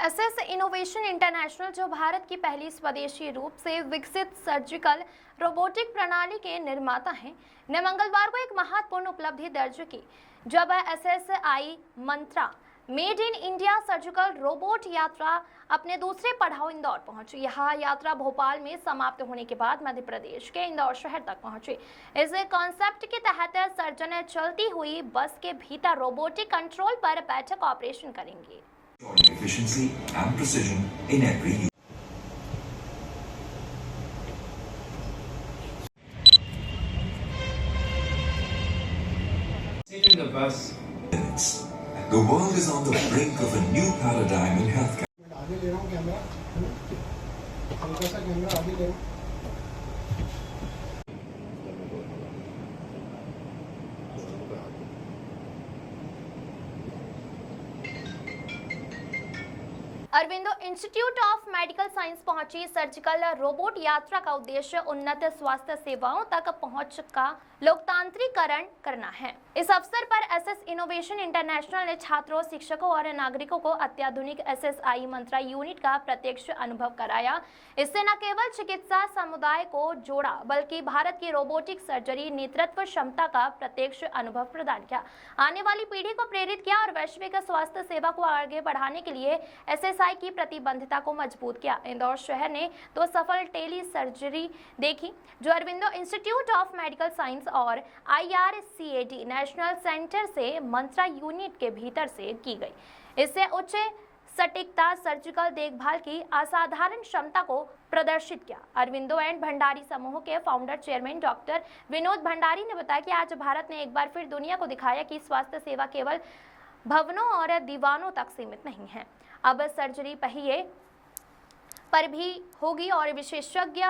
SS innovation international, जो भारत की पहली स्वदेशी रूप से विकसित सर्जिकल रोबोटिक प्रणाली के निर्माता हैं, ने मंगलवार को एक महत्वपूर्ण उपलब्धि दर्ज की जब SSI Mantra made in India surgical robot यात्रा अपने दूसरे पड़ाव इंदौर पहुंची। यह यात्रा भोपाल में समाप्त होने के बाद मध्य प्रदेश के इंदौर शहर तक पहुंची। इस कॉन्सेप्ट के तहत सर्जन चलती हुई बस के भीतर रोबोटिक कंट्रोल पर बैठक ऑपरेशन करेंगे। Efficiency and precision in every use. Sit in the bus. The world is on the brink of a new paradigm in healthcare. आगे ले रहा हूँ कैमरा, हल्का सा कैमरा आगे ले रहा हूँ। Aurobindo institute of medical science पहुंची सर्जिकल रोबोट यात्रा का उद्देश्य उन्नत स्वास्थ्य सेवाओं तक पहुंच का लोकतांत्रिकरण करना है। इस अवसर पर एसएस इनोवेशन इंटरनेशनल ने छात्रों, शिक्षकों और नागरिकों को अत्याधुनिक एसएसआई मंत्रा यूनिट का प्रत्यक्ष अनुभव कराया। इससे न केवल चिकित्सा समुदाय को जोड़ा, बल्कि भारत की रोबोटिक सर्जरी नेतृत्व क्षमता का प्रत्यक्ष अनुभव प्रदान किया, आने वाली पीढ़ी को प्रेरित किया और वैश्विक स्वास्थ्य सेवा को आगे बढ़ाने के लिए एसएसआई की प्रतिबद्धता को मजबूत किया। इंदौर शहर ने 2 सफल टेली सर्जरी देखी, जो Aurobindo institute of medical science और IRCAD नेशनल सेंटर से मंत्रा यूनिट के भीतर से की गई। इससे उच्च सटीकता, सर्जिकल देखभाल की असाधारण क्षमता को प्रदर्शित किया। अरविंदो एंड भंडारी समूह के founder chairman doctor Vinod Bhandari ने बताया कि आज भारत ने एक बार फिर दुनिया को दिखाया कि स्वास्थ्य सेवा केवल भवनों और दीवानों तक सीमित नहीं है। अब सर्जरी पहिए पर भी होगी और विशेषज्ञ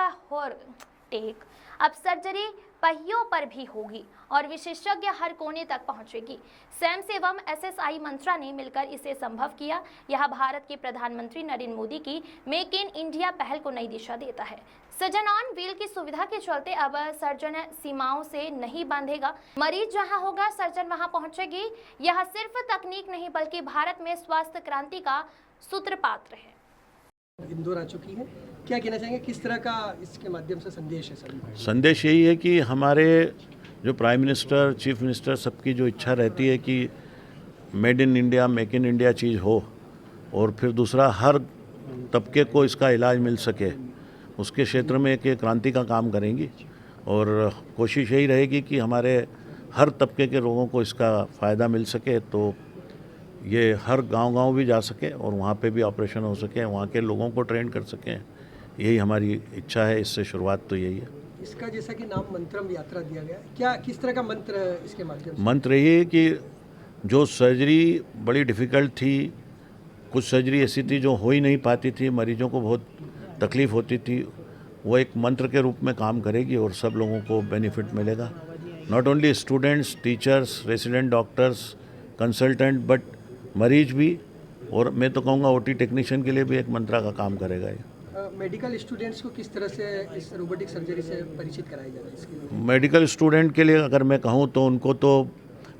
अब सर्जरी पहियों पर भी होगी और विशेषज्ञ हर कोने तक पहुंचेगी। सैम्स एवं एसएसआई मंत्रा ने मिलकर इसे संभव किया। यह भारत के प्रधानमंत्री नरेंद्र मोदी की मेक इन इंडिया पहल को नई दिशा देता है। सर्जन ऑन व्हील की सुविधा के चलते अब सर्जन सीमाओं से नहीं बांधेगा। मरीज जहां होगा, सर्जन वहां पहुंचेगी। यह सिर्फ तकनीक नहीं, बल्कि भारत में स्वास्थ्य क्रांति का सूत्रपात्र है। इंदौर आ चुकी है, क्या कहना चाहेंगे, किस तरह का इसके माध्यम से संदेश है सभी? संदेश यही है कि हमारे जो प्राइम मिनिस्टर, चीफ मिनिस्टर, सबकी जो इच्छा रहती है कि made in India, make in India चीज़ हो और फिर दूसरा हर तबके को इसका इलाज मिल सके, उसके क्षेत्र में एक क्रांति का काम करेंगी और कोशिश यही रहेगी कि हमारे हर तबके के लोगों को इसका फ़ायदा मिल सके, तो ये हर गांव-गांव भी जा सके और वहाँ पे भी ऑपरेशन हो सके, वहाँ के लोगों को ट्रेन कर सकें। यही हमारी इच्छा है, इससे शुरुआत तो यही है। इसका जैसा कि नाम मंत्रम यात्रा दिया गया, क्या किस तरह का मंत्र इसके माध्यम से? मंत्र ये है कि जो सर्जरी बड़ी डिफ़िकल्ट थी, कुछ सर्जरी ऐसी थी जो हो ही नहीं पाती थी, मरीजों को बहुत तकलीफ़ होती थी, वो एक मंत्र के रूप में काम करेगी और सब लोगों को बेनिफिट मिलेगा। Not only students, teachers, resident doctors, consultant, but मरीज भी, और मैं तो कहूँगा OT टेक्नीशियन के लिए भी एक मंत्रा का काम करेगा ये। मेडिकल स्टूडेंट्स को किस तरह से इस रोबोटिक सर्जरी से परिचित कराया जा रहा है इसके? मेडिकल स्टूडेंट के लिए अगर मैं कहूँ तो उनको तो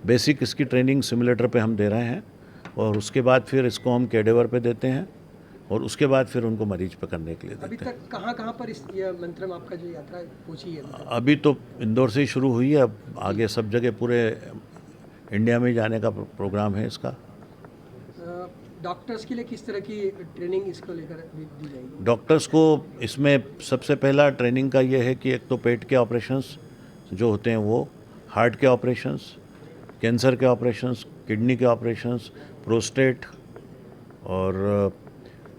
बेसिक इसकी ट्रेनिंग सिमुलेटर पे हम दे रहे हैं और उसके बाद फिर इसको हम कैडेवर पे देते हैं और उसके बाद फिर उनको मरीज पे करने के लिए देते हैं। अभी तक कहाँ पर इस ये मंत्रम आपका जो यात्रा पहुँची है? अभी तो इंदौर से ही शुरू हुई है, अब आगे सब जगह पूरे इंडिया में जाने का प्रोग्राम है इसका। डॉक्टर्स के लिए किस तरह की ट्रेनिंग इसको लेकर दी जाएगी? डॉक्टर्स को इसमें सबसे पहला ट्रेनिंग का ये है कि एक तो पेट के ऑपरेशंस जो होते हैं वो, हार्ट के ऑपरेशंस, कैंसर के ऑपरेशंस, किडनी के ऑपरेशंस, प्रोस्टेट, और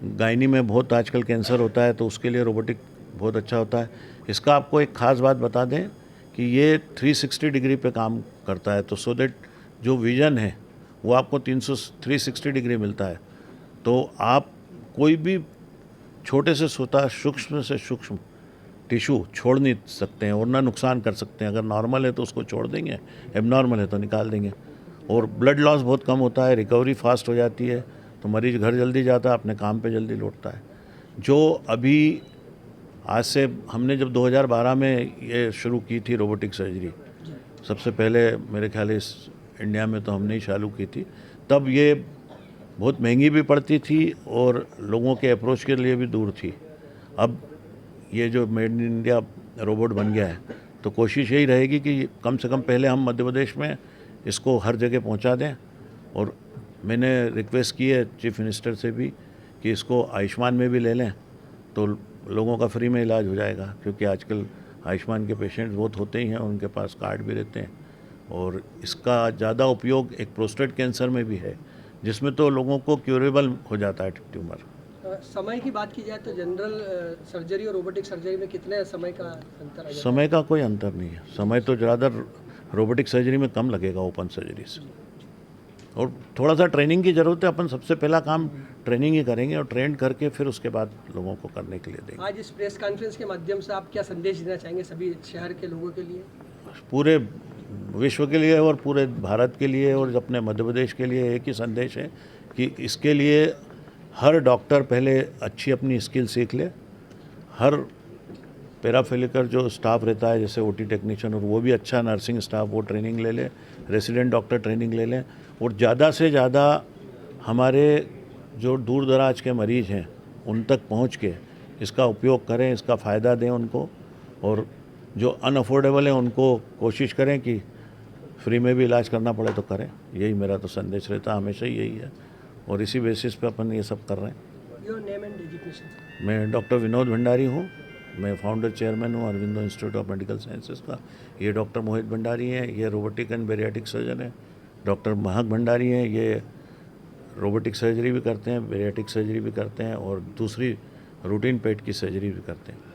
गायनी में बहुत आजकल कैंसर होता है तो उसके लिए रोबोटिक बहुत अच्छा होता है। इसका आपको एक ख़ास बात बता दें कि ये 360 डिग्री पे काम करता है, तो सो दैट जो विज़न है वो आपको 360 डिग्री मिलता है, तो आप कोई भी छोटे से छोटा, सूक्ष्म से सूक्ष्म टिश्यू छोड़ नहीं सकते हैं और ना नुकसान कर सकते हैं। अगर नॉर्मल है तो उसको छोड़ देंगे, एबनॉर्मल है तो निकाल देंगे, और ब्लड लॉस बहुत कम होता है, रिकवरी फास्ट हो जाती है, तो मरीज घर जल्दी जाता है, अपने काम पे जल्दी लौटता है। जो अभी आज से हमने जब 2012 में ये शुरू की थी रोबोटिक सर्जरी, सबसे पहले मेरे ख्याल इस इंडिया में तो हमने ही चालू की थी, तब ये बहुत महंगी भी पड़ती थी और लोगों के अप्रोच के लिए भी दूर थी। अब ये जो मेड इन इंडिया रोबोट बन गया है तो कोशिश यही रहेगी कि कम से कम पहले हम मध्य प्रदेश में इसको हर जगह पहुंचा दें। और मैंने रिक्वेस्ट की है चीफ मिनिस्टर से भी कि इसको आयुष्मान में भी ले लें तो लोगों का फ्री में इलाज हो जाएगा, क्योंकि आजकल आयुष्मान के पेशेंट्स बहुत होते ही हैं, उनके पास कार्ड भी रहते हैं। और इसका ज़्यादा उपयोग एक प्रोस्टेट कैंसर में भी है, जिसमें तो लोगों को क्यूरेबल हो जाता है ट्यूमर। समय की बात की जाए तो जनरल सर्जरी और रोबोटिक सर्जरी में कितने समय का अंतर आ जाता है? समय का कोई अंतर नहीं है, समय तो ज़्यादा रोबोटिक सर्जरी में कम लगेगा ओपन सर्जरी से। और थोड़ा सा ट्रेनिंग की ज़रूरत है, अपन सबसे पहला काम ट्रेनिंग ही करेंगे और ट्रेन करके फिर उसके बाद लोगों को करने के लिए देंगे। आज इस प्रेस कॉन्फ्रेंस के माध्यम से आप क्या संदेश देना चाहेंगे सभी शहर के लोगों के लिए? पूरे विश्व के लिए और पूरे भारत के लिए और अपने मध्य प्रदेश के लिए एक ही संदेश है कि इसके लिए हर डॉक्टर पहले अच्छी अपनी स्किल सीख ले। हर पैराफिलिकर जो स्टाफ रहता है जैसे ओटी टेक्नीशियन, और वो भी अच्छा नर्सिंग स्टाफ वो ट्रेनिंग ले ले, रेसिडेंट डॉक्टर ट्रेनिंग ले लें। और ज़्यादा से ज़्यादा हमारे जो दूर दराज के मरीज़ हैं उन तक पहुंच के इसका उपयोग करें, इसका फ़ायदा दें उनको। और जो अनअफोर्डेबल है उनको कोशिश करें कि फ्री में भी इलाज करना पड़े तो करें। यही मेरा तो संदेश रहता, हमेशा ही यही है और इसी बेसिस पे अपन ये सब कर रहे हैं। Your name and designation? मैं डॉक्टर विनोद भंडारी हूँ, मैं फाउंडर चेयरमैन हूँ Aurobindo institute of medical sciences का। ये डॉक्टर मोहित भंडारी हैं, ये रोबोटिक एंड बेरियाटिक सर्जन है। डॉक्टर महक भंडारी हैं, ये रोबोटिक सर्जरी भी करते हैं, बेरियाटिक सर्जरी भी करते हैं और दूसरी रूटीन पेट की सर्जरी भी करते हैं।